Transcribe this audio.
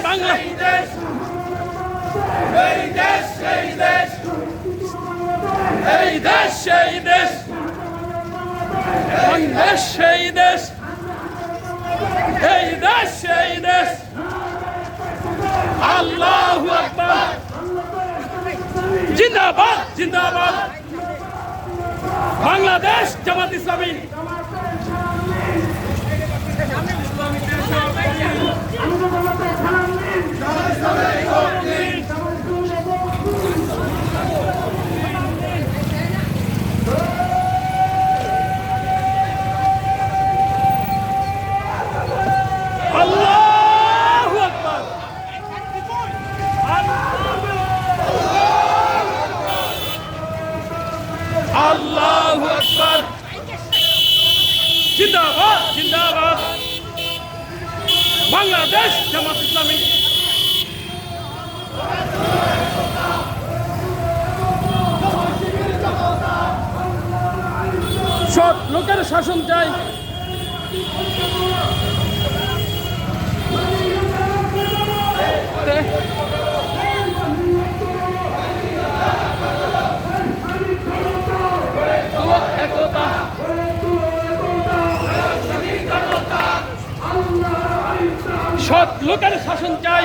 বাংলা এই দেশ সেই দেশ এই দেশ সেই দেশ বাংলাদেশ সেই দেশ এই দেশ সেই দেশ আল্লাহু আকবার জিন্দাবাদ জিন্দাবাদ বাংলাদেশ জামাত ইসলামী আল্লাহু আকবার আল্লাহু আকবার জিন্দাবাদ জিন্দাবাদ বাংলাদেশ জামাত ইসলামী সৎ লোকের শাসন চাই একতা সৎ লোকের শাসন চাই